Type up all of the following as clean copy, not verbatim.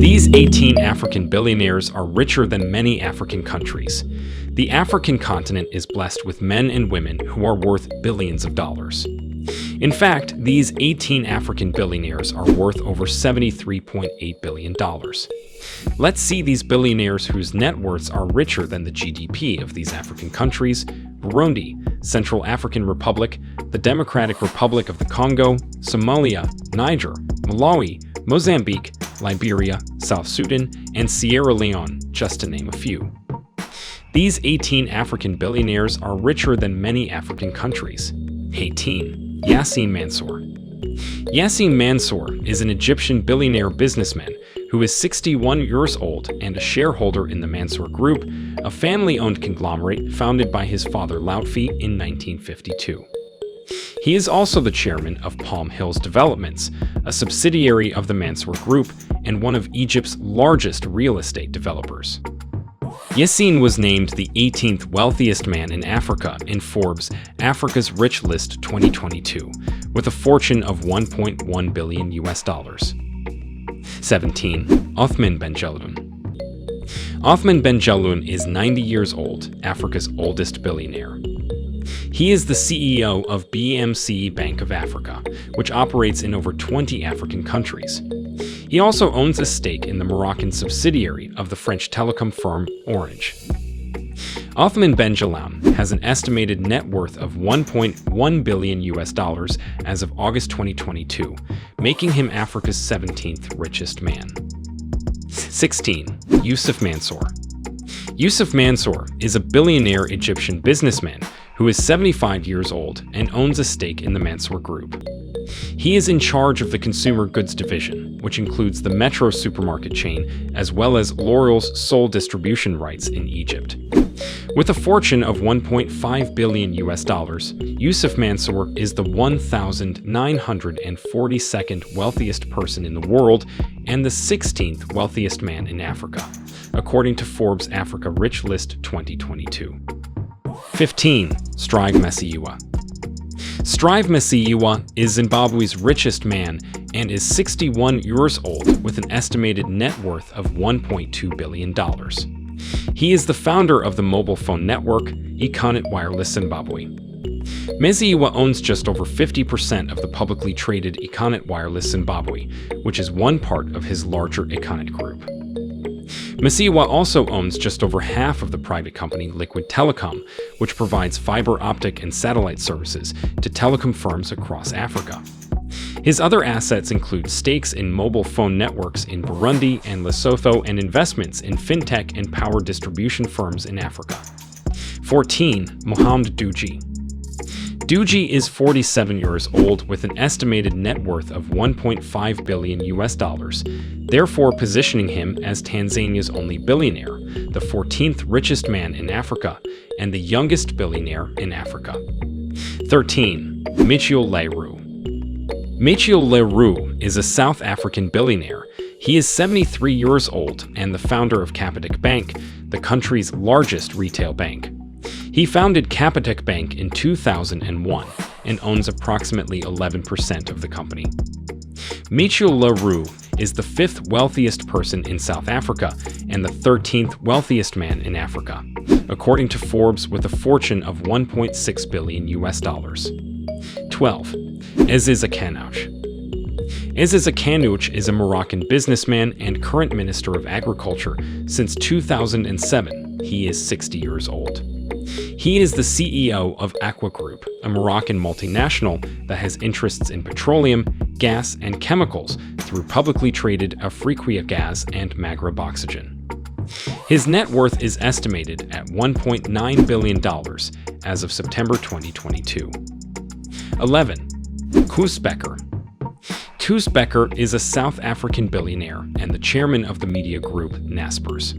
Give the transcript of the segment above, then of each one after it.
These 18 African billionaires are richer than many African countries. The African continent is blessed with men and women who are worth billions of dollars. In fact, these 18 African billionaires are worth over $73.8 billion. Let's see these billionaires whose net worths are richer than the GDP of these African countries: Burundi, Central African Republic, the Democratic Republic of the Congo, Somalia, Niger, Malawi, Mozambique, Liberia, South Sudan, and Sierra Leone, just to name a few. These 18 African billionaires are richer than many African countries. 18. Yassine Mansour. Yassine Mansour is an Egyptian billionaire businessman who is 61 years old and a shareholder in the Mansour Group, a family-owned conglomerate founded by his father Lutfi in 1952. He is also the chairman of Palm Hills Developments, a subsidiary of the Mansour Group and one of Egypt's largest real estate developers. Yassine was named the 18th wealthiest man in Africa in Forbes' Africa's Rich List 2022, with a fortune of $1.1 billion. 17. Othman Benjelloun. Othman Benjelloun is 90 years old, Africa's oldest billionaire. He is the CEO of BMC Bank of Africa, which operates in over 20 African countries. He also owns a stake in the Moroccan subsidiary of the French telecom firm Orange. Othman Benjelloun has an estimated net worth of $1.1 billion as of August 2022, making him Africa's 17th richest man. 16. Yusuf Mansour. Yusuf Mansour is a billionaire Egyptian businessman who is 75 years old and owns a stake in the Mansour Group. He is in charge of the consumer goods division, which includes the Metro supermarket chain, as well as L'Oreal's sole distribution rights in Egypt. With a fortune of $1.5 billion, Yusuf Mansour is the 1,942nd wealthiest person in the world and the 16th wealthiest man in Africa, according to Forbes' Africa Rich List 2022. 15. Strive Masiyiwa. Strive Masiyiwa is Zimbabwe's richest man and is 61 years old with an estimated net worth of $1.2 billion. He is the founder of the mobile phone network Econet Wireless Zimbabwe. Masiyiwa owns just over 50% of the publicly traded Econet Wireless Zimbabwe, which is one part of his larger Econet Group. Masiyiwa also owns just over half of the private company Liquid Telecom, which provides fiber optic and satellite services to telecom firms across Africa. His other assets include stakes in mobile phone networks in Burundi and Lesotho and investments in fintech and power distribution firms in Africa. 14. Mohamed Dewji. Dewji is 47 years old with an estimated net worth of $1.5 billion, therefore positioning him as Tanzania's only billionaire, the 14th richest man in Africa, and the youngest billionaire in Africa. 13. Michiel Leroux. Michiel Leroux is a South African billionaire. He is 73 years old and the founder of Capitec Bank, the country's largest retail bank. He founded Capitec Bank in 2001 and owns approximately 11% of the company. Michiel Leroux is the 5th wealthiest person in South Africa and the 13th wealthiest man in Africa, according to Forbes, with a fortune of $1.6 billion. 12. Aziz Akanouch. Aziz Akanouch is a Moroccan businessman and current Minister of Agriculture since 2007. He is 60 years old. He is the CEO of Aqua Group, a Moroccan multinational that has interests in petroleum, gas, and chemicals through publicly traded Afriquia Gas and Maghreb Oxygen. His net worth is estimated at $1.9 billion as of September 2022. 11. Koos Bekker. Koos Bekker is a South African billionaire and the chairman of the media group Naspers.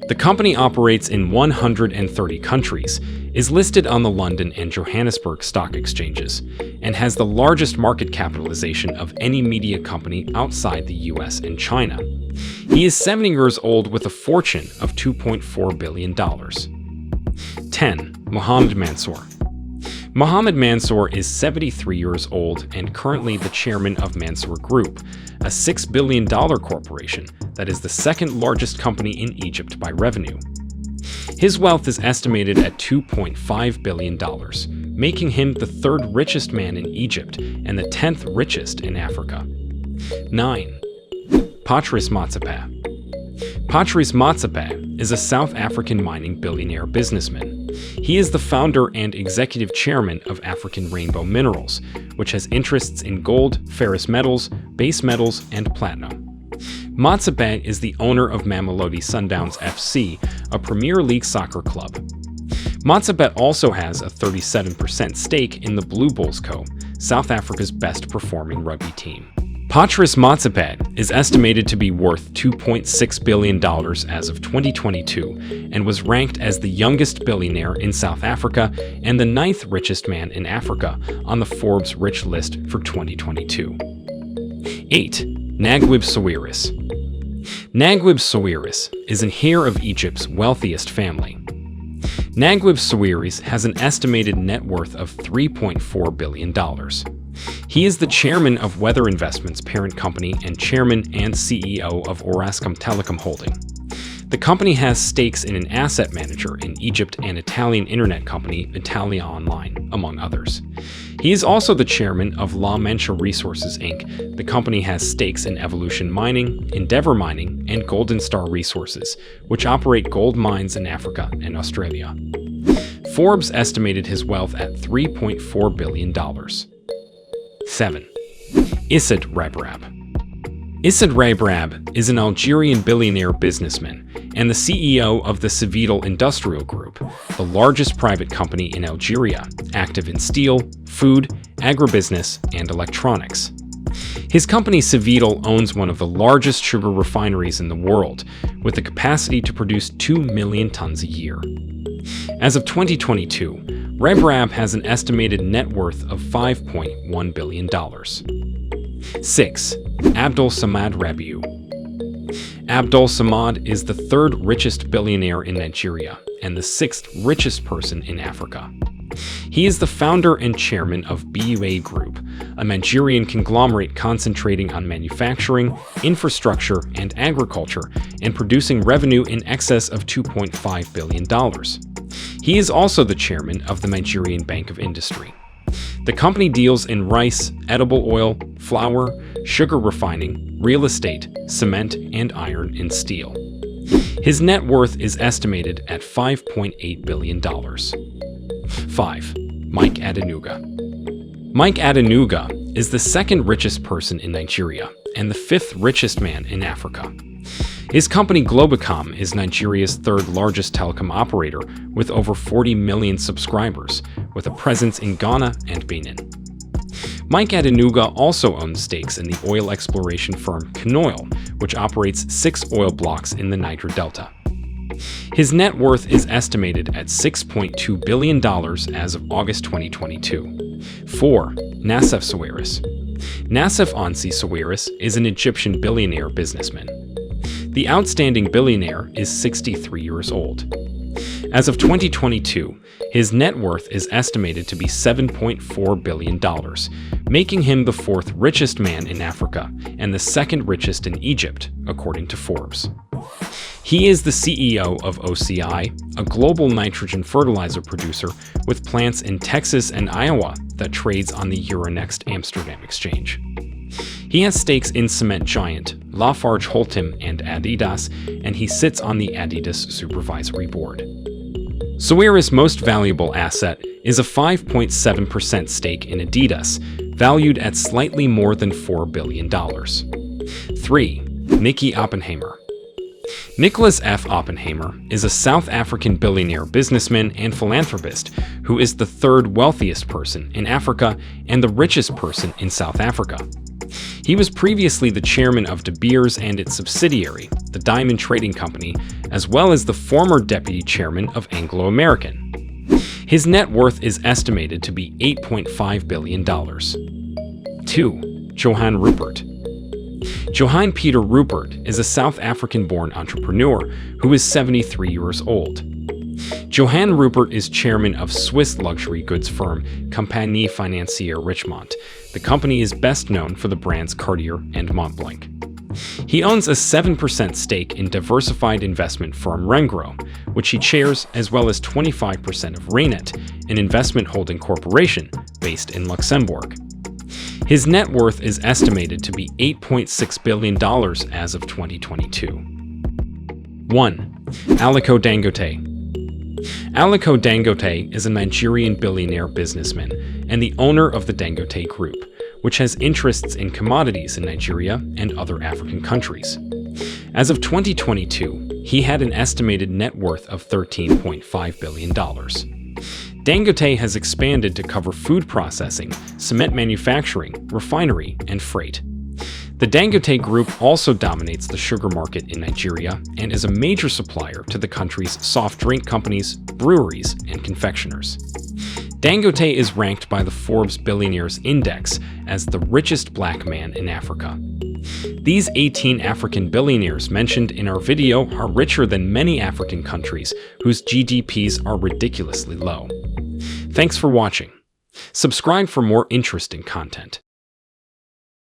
The company operates in 130 countries, is listed on the London and Johannesburg stock exchanges, and has the largest market capitalization of any media company outside the US and China. He is 70 years old with a fortune of $2.4 billion. 10. Mohamed Mansour. Mohammed Mansour is 73 years old and currently the chairman of Mansour Group, a $6 billion corporation that is the second largest company in Egypt by revenue. His wealth is estimated at $2.5 billion, making him the third richest man in Egypt and the 10th richest in Africa. 9. Patrice Motsepe. Patrice Motsepe is a South African mining billionaire businessman. He is the founder and executive chairman of African Rainbow Minerals, which has interests in gold, ferrous metals, base metals, and platinum. Motsepe is the owner of Mamelodi Sundowns FC, a Premier League soccer club. Motsepe also has a 37% stake in the Blue Bulls Co., South Africa's best-performing rugby team. Patrice Motsepe is estimated to be worth $2.6 billion as of 2022 and was ranked as the youngest billionaire in South Africa and the 9th richest man in Africa on the Forbes Rich list for 2022. 8. Naguib Sawiris. Naguib Sawiris is an heir of Egypt's wealthiest family. Naguib Sawiris has an estimated net worth of $3.4 billion. He is the chairman of Weather Investments parent company and chairman and CEO of Orascom Telecom Holding. The company has stakes in an asset manager in Egypt and Italian internet company Italia Online, among others. He is also the chairman of La Mancha Resources Inc. The company has stakes in Evolution Mining, Endeavour Mining, and Golden Star Resources, which operate gold mines in Africa and Australia. Forbes estimated his wealth at $3.4 billion. 7. Issad Rabrab. Issad Rabrab is an Algerian billionaire businessman and the CEO of the Civitol Industrial Group, the largest private company in Algeria, active in steel, food, agribusiness, and electronics. His company Civitol owns one of the largest sugar refineries in the world, with the capacity to produce 2 million tons a year. As of 2022, Rabrab has an estimated net worth of $5.1 billion. 6. Abdul Samad Rabiu. Abdul Samad is the third richest billionaire in Nigeria and the 6th richest person in Africa. He is the founder and chairman of BUA Group, a Nigerian conglomerate concentrating on manufacturing, infrastructure, and agriculture, and producing revenue in excess of $2.5 billion. He is also the chairman of the Nigerian Bank of Industry. The company deals in rice, edible oil, flour, sugar refining, real estate, cement, and iron and steel. His net worth is estimated at $5.8 billion. 5. Mike Adenuga. Mike Adenuga is the second richest person in Nigeria and the 5th richest man in Africa. His company Globacom is Nigeria's third largest telecom operator with over 40 million subscribers, with a presence in Ghana and Benin. Mike Adenuga also owns stakes in the oil exploration firm Canoil, which operates 6 oil blocks in the Niger Delta. His net worth is estimated at $6.2 billion as of August 2022. 4. Nassef Sawiris. Nassef Onsi Sawiris is an Egyptian billionaire businessman. The outstanding billionaire is 63 years old. As of 2022, his net worth is estimated to be $7.4 billion, making him the 4th richest man in Africa and the 2nd richest in Egypt, according to Forbes. He is the CEO of OCI, a global nitrogen fertilizer producer with plants in Texas and Iowa that trades on the Euronext Amsterdam exchange. He has stakes in cement giant LafargeHolcim and Adidas, and he sits on the Adidas supervisory board. Sawiris' most valuable asset is a 5.7% stake in Adidas, valued at slightly more than $4 billion. 3. Nicky Oppenheimer. Nicholas F. Oppenheimer is a South African billionaire businessman and philanthropist who is the 3rd wealthiest person in Africa and the richest person in South Africa. He was previously the chairman of De Beers and its subsidiary, the Diamond Trading Company, as well as the former deputy chairman of Anglo American. His net worth is estimated to be $8.5 billion. 2. Johan Rupert. Johan Peter Rupert is a South African-born entrepreneur who is 73 years old. Johann Rupert is chairman of Swiss luxury goods firm Compagnie Financière Richemont. The company is best known for the brands Cartier and Montblanc. He owns a 7% stake in diversified investment firm Rengro, which he chairs, as well as 25% of Rainet, an investment holding corporation based in Luxembourg. His net worth is estimated to be $8.6 billion as of 2022. 1. Aliko Dangote. Aliko Dangote is a Nigerian billionaire businessman and the owner of the Dangote Group, which has interests in commodities in Nigeria and other African countries. As of 2022, he had an estimated net worth of $13.5 billion. Dangote has expanded to cover food processing, cement manufacturing, refinery, and freight. The Dangote Group also dominates the sugar market in Nigeria and is a major supplier to the country's soft drink companies, breweries, and confectioners. Dangote is ranked by the Forbes Billionaires Index as the richest black man in Africa. These 18 African billionaires mentioned in our video are richer than many African countries whose GDPs are ridiculously low. Thanks for watching. Subscribe for more interesting content.